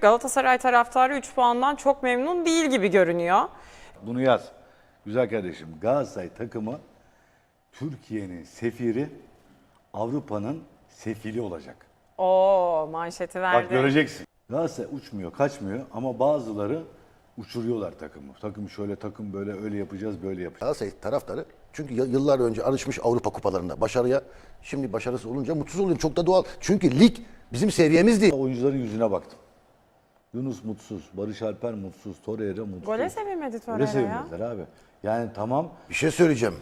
Galatasaray taraftarı 3 puandan çok memnun değil gibi görünüyor. Bunu yaz. Güzel kardeşim. Galatasaray takımı Türkiye'nin sefiri, Avrupa'nın sefili olacak. Oo, manşeti verdi. Bak göreceksin. Galatasaray uçmuyor, kaçmıyor ama bazıları uçuruyorlar takımı. Takım şöyle, takım böyle, öyle yapacağız, böyle yapacağız. Galatasaray taraftarı çünkü yıllar önce alışmış Avrupa kupalarında başarıya, şimdi başarısız olunca mutsuz oluyor. Çok da doğal. Çünkü lig bizim seviyemiz değil. Oyuncuların yüzüne baktım. Yunus mutsuz, Barış Alper mutsuz, Torreira mutsuz. Gole sevinmedi Öyle Torreira ya. sevinmezler abi. Yani tamam. Bir şey söyleyeceğim.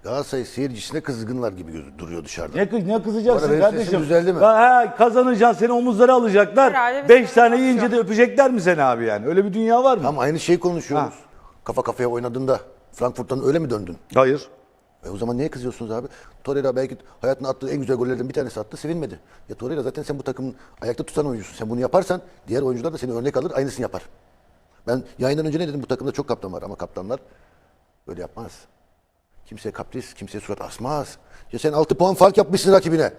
Galatasaray seyircisine kızgınlar gibi duruyor dışarıda. Ne kızacaksın Bana benim kardeşim? sesim düzeldi mi? Kazanacaksın, seni omuzlara alacaklar. Herhalde bir 5 tane sorun yiyince yok. de öpecekler mi seni abi yani? Öyle bir dünya var mı? Ama aynı şeyi konuşuyoruz. Ha. Kafa kafaya oynadığında Frankfurt'tan öyle mi döndün? Hayır. O zaman niye kızıyorsunuz abi? Torreira belki hayatında attığı en güzel gollerden bir tanesi attı, sevinmedi. Ya Torreira zaten sen bu takımın ayakta tutan oyuncusun. Sen bunu yaparsan diğer oyuncular da seni örnek alır, aynısını yapar. Ben yayından önce ne dedim? Bu takımda çok kaptan var ama kaptanlar böyle yapmaz. Kimseye kapris, kimseye surat asmaz. Ya sen 6 puan fark yapmışsın rakibine.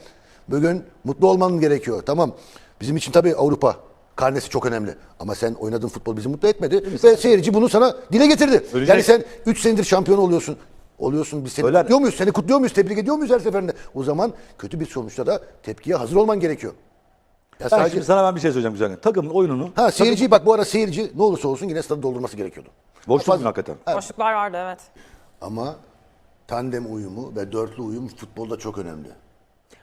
Bugün mutlu olman gerekiyor. Tamam. Bizim için tabii Avrupa karnesi çok önemli. Ama sen oynadığın futbol bizi mutlu etmedi. Ve seyirci bunu sana dile getirdi. Ölecek. Yani sen 3 senedir şampiyon oluyorsun. Biz seni kutluyor muyuz? Seni kutluyor muyuz? Tebrik ediyor muyuz her seferinde? O zaman kötü bir sonuçta da tepkiye hazır olman gerekiyor. Ya Şimdi sana ben bir şey söyleyeceğim güzel. Takımın oyununu... seyirciyi bak bu ara seyirci ne olursa olsun yine stadı doldurması gerekiyordu. Boşluk mu hakikaten? Boşluklar vardı, evet. Ama tandem uyumu ve dörtlü uyum futbolda çok önemli.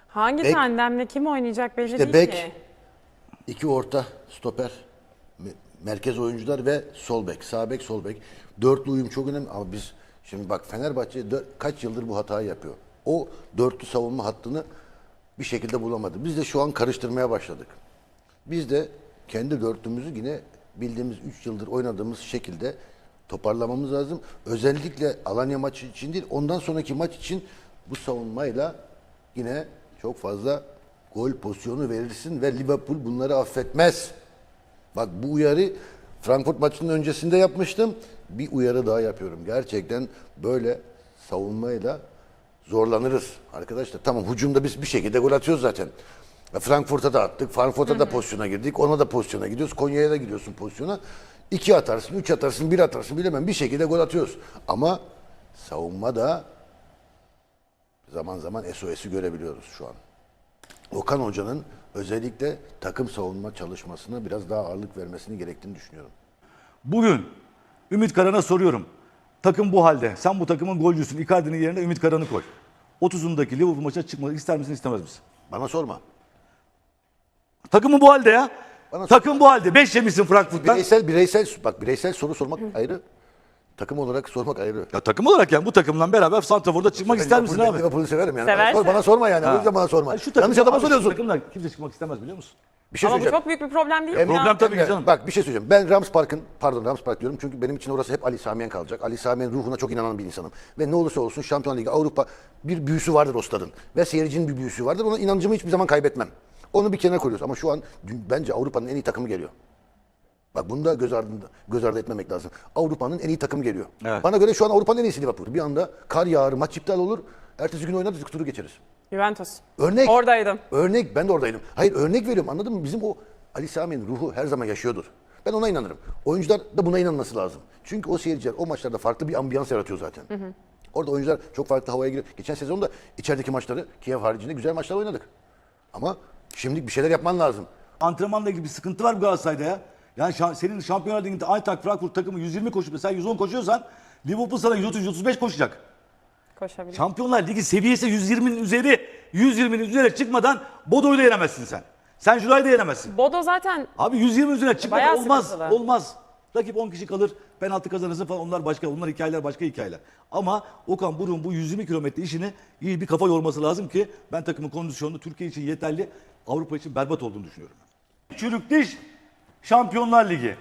Hangi Bek- tandemle kim oynayacak belli İşte değil bek, ki. 2 orta, stoper, merkez oyuncular ve sol bek. Sağ bek, sol bek. Dörtlü uyum çok önemli ama biz şimdi bak Fenerbahçe kaç yıldır bu hatayı yapıyor. O dörtlü savunma hattını bir şekilde bulamadı. Biz de şu an karıştırmaya başladık. Biz de kendi dörtlümüzü yine bildiğimiz 3 yıldır oynadığımız şekilde toparlamamız lazım. Özellikle Alanya maçı için değil, ondan sonraki maç için bu savunmayla yine çok fazla gol pozisyonu verirsin ve Liverpool bunları affetmez. Bak bu uyarı Frankfurt maçının öncesinde yapmıştım. Bir uyarı daha yapıyorum. Gerçekten böyle savunmayla zorlanırız arkadaşlar. Tamam hücumda biz bir şekilde gol atıyoruz zaten. Frankfurt'a da attık. Frankfurt'a da pozisyona girdik. Ona da pozisyona gidiyoruz. Konya'ya da gidiyorsun pozisyona. 2 atarsın, 3 atarsın, 1 atarsın bilemem. Bir şekilde gol atıyoruz. Ama savunma da zaman zaman SOS'ü görebiliyoruz şu an. Okan Hoca'nın özellikle takım savunma çalışmasına biraz daha ağırlık vermesini gerektiğini düşünüyorum. Bugün Ümit Karan'a soruyorum. Takım bu halde. Sen bu takımın golcüsün. Icardi'nin yerine Ümit Karan'ı koy. 30'undaki Liverpool maçına çıkmak ister misin, istemez misin? Bana sorma. Takımın bu halde ya. Bana Takım bu halde. 5 yemişsin Frankfurt'tan. Bireysel soru sormak ayrı. Takım olarak sormak ayrı. Ya takım olarak yani bu takımdan beraber Santrafor'da çıkmak ister misin abi? Liverpool'u severim yani. Seversen. Bana sorma yani. O yüzden bana sorma. Şu takım, Yanlış adama abi, şu soruyorsun. takımdan kimse çıkmak istemez biliyor musun? Bir şey Ama bu söyleyeceğim. çok büyük bir problem değil mi Problem ya? tabii ki canım. Bak bir şey söyleyeceğim. Ben Rams Park diyorum çünkü benim için orası hep Ali Sami Yen kalacak. Ali Sami Yen'in ruhuna çok inanan bir insanım. Ve ne olursa olsun Şampiyonlar Ligi, Avrupa bir büyüsü vardır o stadın. Ve seyircinin bir büyüsü vardır. Ona inancımı hiçbir zaman kaybetmem. Onu bir kenara koyuyoruz. Ama şu an bence Avrupa'nın en iyi takımı geliyor. Bak bunu da göz ardı etmemek lazım. Avrupa'nın en iyi takımı geliyor. Evet. Bana göre şu an Avrupa'nın en iyisi Liverpool. Bir anda kar yağar, maç iptal olur. Ertesi gün oynarız, turu geçeriz. Juventus. Örnek. Oradaydım. Örnek, ben de oradaydım. Hayır örnek veriyorum anladın mı? Bizim o Ali Sami'nin ruhu her zaman yaşıyordur. Ben ona inanırım. Oyuncular da buna inanması lazım. Çünkü o seyirciler o maçlarda farklı bir ambiyans yaratıyor zaten. Orada oyuncular çok farklı havaya giriyor. Geçen sezonda içerideki maçları Kiev haricinde güzel maçlar oynadık. Ama şimdi bir şeyler yapman lazım. Antrenmanla ilgili bir sıkıntı var bu Galatasaray'da ya. Yani senin Şampiyonlar Ligi'nde Eintracht Frankfurt takımı 120 koşup sen 110 koşuyorsan Liverpool sana 130-135 koşacak. Koşabilir. Şampiyonlar Ligi seviyesi 120'nin üzeri çıkmadan Bodo'yu da yenemezsin sen. Sen Juray'ı da yenemezsin. Bodo zaten Abi 120 üzerine çıkmak Bayağı olmaz. sıkıntılı. Olmaz. Rakip 10 kişi kalır, penaltı kazanırsın falan onlar başka, onlar hikayeler başka hikayeler. Ama Okan Buruk'un bu 120 kilometre işini iyi bir kafa yorması lazım ki ben takımın kondisyonunu Türkiye için yeterli, Avrupa için berbat olduğunu düşünüyorum. Çürük diş Şampiyonlar Ligi.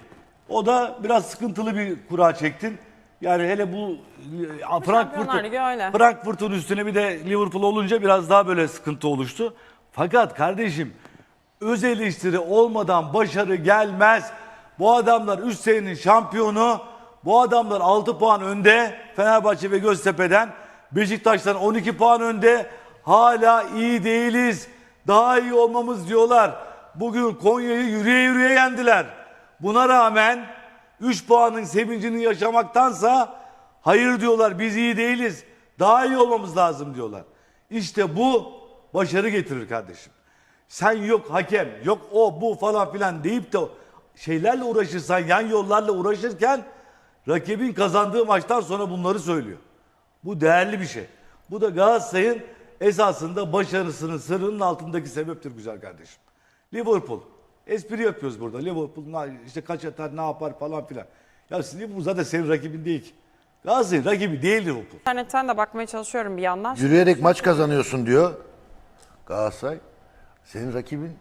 O da biraz sıkıntılı bir kura çektin. Yani hele bu Şampiyonlar Ligi öyle. Frankfurt'un üstüne bir de Liverpool olunca biraz daha böyle sıkıntı oluştu. Fakat kardeşim öz eleştiri olmadan başarı gelmez. Bu adamlar 3 senenin şampiyonu. Bu adamlar 6 puan önde. Fenerbahçe ve Göztepe'den. Beşiktaş'tan 12 puan önde. Hala iyi değiliz. Daha iyi olmamız diyorlar. bugün Konya'yı yürüye yürüye yendiler. Buna rağmen 3 puanın sevincini yaşamaktansa hayır diyorlar, biz iyi değiliz. Daha iyi olmamız lazım diyorlar. İşte bu başarı getirir kardeşim. Sen yok hakem, yok o bu falan filan deyip de şeylerle uğraşırsan, yan yollarla uğraşırken rakibin kazandığı maçtan sonra bunları söylüyor. Bu değerli bir şey. Bu da Galatasaray'ın esasında başarısının sırrının altındaki sebeptir güzel kardeşim. Liverpool. Espri yapıyoruz burada. Liverpool işte kaç atar, ne yapar falan filan. Ya Liverpool zaten senin rakibin değil ki. Galatasaray'ın rakibi değil Liverpool. İnternetten de bakmaya çalışıyorum bir yandan. Yürüyerek maç kazanıyorsun diyor Galatasaray. Senin rakibin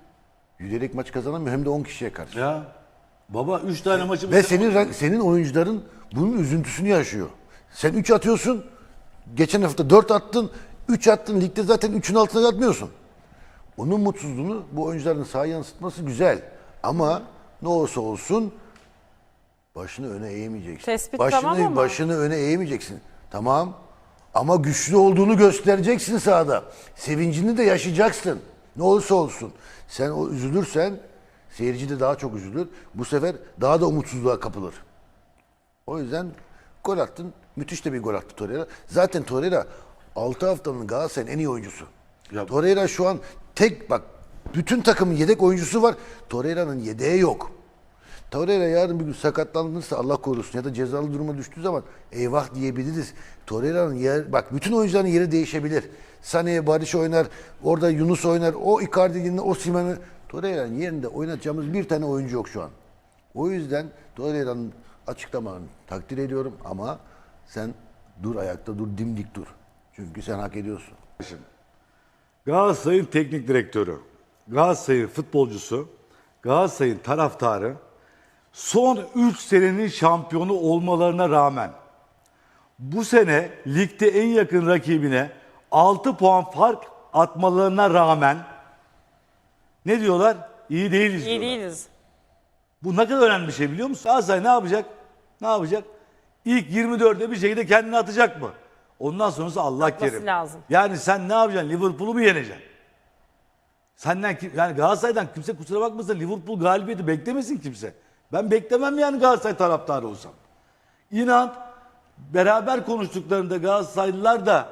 yürüyerek maç kazanamıyor hem de 10 kişiye karşı. Ya baba 3 tane maçı... Ve senin oyuncuların bunun üzüntüsünü yaşıyor. Sen 3 atıyorsun. Geçen hafta 4 attın. 3 attın. Ligde zaten 3'ün altına atmıyorsun. Onun mutsuzluğunu bu oyuncuların sahaya yansıtması güzel. Ama ne olursa olsun başını öne eğemeyeceksin. Tespit tamam ama. Başını öne eğemeyeceksin. Tamam. Ama güçlü olduğunu göstereceksin sahada. Sevincini de yaşayacaksın. Ne olursa olsun. Sen o üzülürsen seyirci de daha çok üzülür. Bu sefer daha da umutsuzluğa kapılır. O yüzden gol attın. Müthiş de bir gol attı Torreira. Zaten Torreira 6 haftanın Galatasaray'ın en iyi oyuncusu. Ya- Torreira şu an bak bütün takımın yedek oyuncusu var. Torreira'nın yedeği yok. Torreira yarın bir gün sakatlanırsa Allah korusun ya da cezalı duruma düştüğü zaman eyvah diyebiliriz. Torreira'nın bak bütün oyuncuların yeri değişebilir. Sané, Barış oynar, orada Yunus oynar, o Icardi yerine Osimhen'i. Torreira'nın yerinde oynatacağımız bir tane oyuncu yok şu an. O yüzden Torreira'nın açıklamalarını takdir ediyorum ama sen dur ayakta dur, dimdik dur. Çünkü sen hak ediyorsun. Galatasaray'ın teknik direktörü, Galatasaray'ın futbolcusu, Galatasaray'ın taraftarı son 3 senenin şampiyonu olmalarına rağmen bu sene ligde en yakın rakibine 6 puan fark atmalarına rağmen ne diyorlar? İyi değiliz İyi diyorlar. değiliz. Bu ne kadar önemli bir şey biliyor musun? Galatasaray ne yapacak? Ne yapacak? İlk 24'e bir şekilde kendini atacak mı? Ondan sonrası Allah Atması kerim. lazım. Yani sen ne yapacaksın? Liverpool'u mu yeneceksin? Yani Galatasaray'dan kimse kusura bakmasın Liverpool galibiyeti beklemesin kimse. Ben beklemem yani Galatasaray taraftarı olsam. İnan beraber konuştuklarında Galatasaraylılar da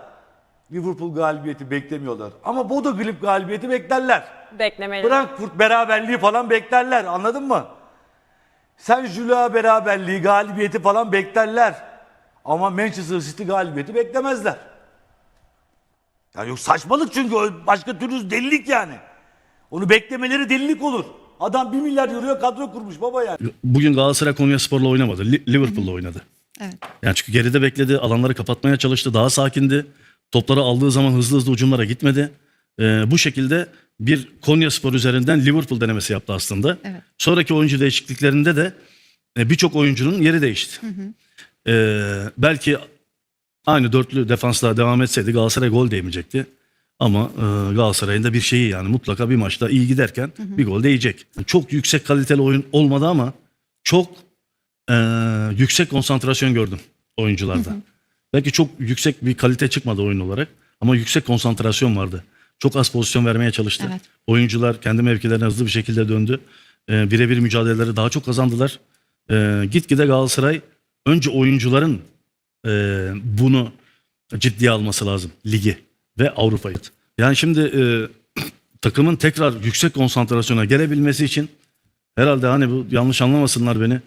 Liverpool galibiyeti beklemiyorlar. Ama Bodo Glimt galibiyeti beklerler. Beklemeli. Frankfurt beraberliği falan beklerler. Anladın mı? Sen Jula beraberliği, galibiyeti falan beklerler. Ama Manchester City galibiyeti beklemezler. Yani yok saçmalık çünkü başka türlü delilik yani. Onu beklemeleri delilik olur. Adam 1 milyar euroya kadro kurmuş baba yani. Bugün Galatasaray Konyaspor'la oynamadı. Liverpool'la oynadı. Evet. Yani çünkü geride bekledi. Alanları kapatmaya çalıştı. Daha sakindi. Topları aldığı zaman hızlı hızlı ucumlara gitmedi. Bu şekilde bir Konyaspor üzerinden Liverpool denemesi yaptı aslında. Evet. Sonraki oyuncu değişikliklerinde de birçok oyuncunun yeri değişti. Belki aynı dörtlü defansla devam etseydi Galatasaray gol değmeyecekti. Ama Galatasaray'ın da bir şeyi yani mutlaka bir maçta iyi giderken bir gol değecek. Çok yüksek kaliteli oyun olmadı ama çok yüksek konsantrasyon gördüm oyuncularda. Belki çok yüksek bir kalite çıkmadı oyun olarak ama yüksek konsantrasyon vardı. Çok az pozisyon vermeye çalıştı. Evet. Oyuncular kendi mevkilerine hızlı bir şekilde döndü. Birebir mücadeleleri daha çok kazandılar. Gitgide Galatasaray önce oyuncuların bunu ciddiye alması lazım. Ligi ve Avrupa'yı. Yani şimdi takımın tekrar yüksek konsantrasyona gelebilmesi için herhalde hani bu yanlış anlamasınlar beni.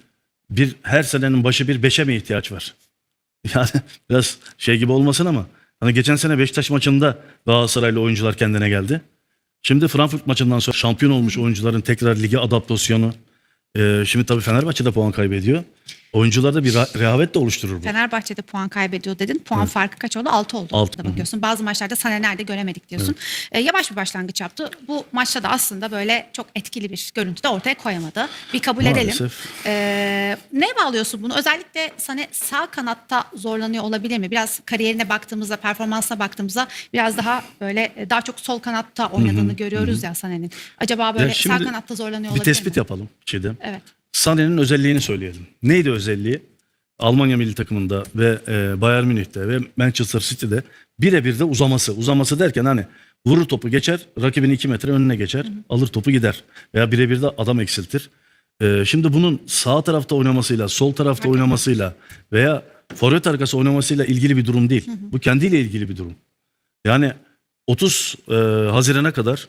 Her senenin başı bir 5'e mi ihtiyaç var? Yani biraz şey gibi olmasın ama hani geçen sene Beşiktaş maçında Galatasaraylı oyuncular kendine geldi. Şimdi Frankfurt maçından sonra şampiyon olmuş oyuncuların tekrar lige adaptasyonu. Şimdi tabii Fenerbahçe'de puan kaybediyor. Oyuncularda bir rehavet de oluşturur bu. Fenerbahçe'de puan kaybediyor dedin. Puan farkı kaç oldu? 6 oldu. 6. Bakıyorsun. Bazı maçlarda Sané nerede göremedik diyorsun. Yavaş bir başlangıç yaptı. Bu maçta da aslında böyle çok etkili bir görüntü de ortaya koyamadı. Bir kabul Maalesef. edelim. Neye bağlıyorsun bunu? Özellikle Sané sağ kanatta zorlanıyor olabilir mi? Biraz kariyerine baktığımızda, performansına baktığımızda biraz daha böyle daha çok sol kanatta oynadığını görüyoruz ya Sané'nin. Acaba böyle Ya şimdi sağ kanatta zorlanıyor bir olabilir tespit mi? yapalım Çiğdem. Evet. Sané'nin özelliğini söyleyelim. Neydi özelliği? Almanya milli takımında ve Bayern Münih'te ve Manchester City'de birebir de uzaması. Uzaması derken hani Vurur topu geçer, rakibini 2 metre önüne geçer, alır topu gider. Veya birebir de adam eksiltir. Şimdi bunun sağ tarafta oynamasıyla, sol tarafta oynamasıyla veya forvet arkası oynamasıyla ilgili bir durum değil. Bu kendiyle ilgili bir durum. Yani 30 Haziran'a kadar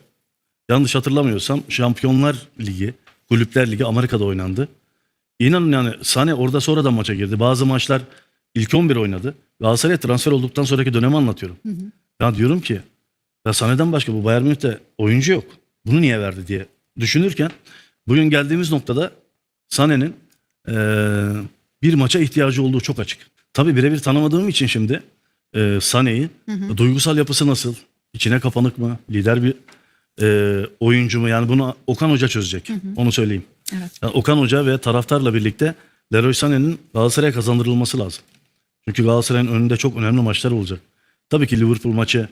yanlış hatırlamıyorsam Şampiyonlar Ligi, Kulüpler Ligi Amerika'da oynandı. İnanın yani Sané orada sonradan maça girdi. Bazı maçlar ilk 11 oynadı. Galatasaray'a transfer olduktan sonraki dönemi anlatıyorum. Ya diyorum ki ya Sané'den başka bu Bayern Münih'te oyuncu yok. Bunu niye verdi diye düşünürken bugün geldiğimiz noktada Sané'nin bir maça ihtiyacı olduğu çok açık. Tabii birebir tanımadığım için şimdi Sané'yi duygusal yapısı nasıl? İçine kapanık mı? Lider bir oyuncu mu? Yani bunu Okan Hoca çözecek. Onu söyleyeyim. Evet. Yani Okan Hoca ve taraftarla birlikte Leroy Sané'nin Galatasaray'a kazandırılması lazım. Çünkü Galatasaray'ın önünde çok önemli maçlar olacak. Tabii ki Liverpool maçı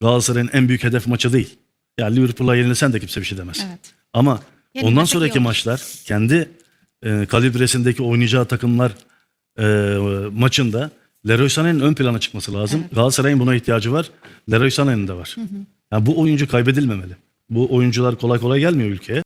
Galatasaray'ın en büyük hedef maçı değil. Yani Liverpool'a yenilsen de kimse bir şey demez. Evet. Ama Yenilmesek ondan iyi sonraki olur. maçlar kendi kalibresindeki oynayacağı takımlar maçında Leroy Sané'nin ön plana çıkması lazım. Evet. Galatasaray'ın buna ihtiyacı var. Leroy Sané'nin de var. Yani bu oyuncu kaybedilmemeli. Bu oyuncular kolay kolay gelmiyor ülkeye.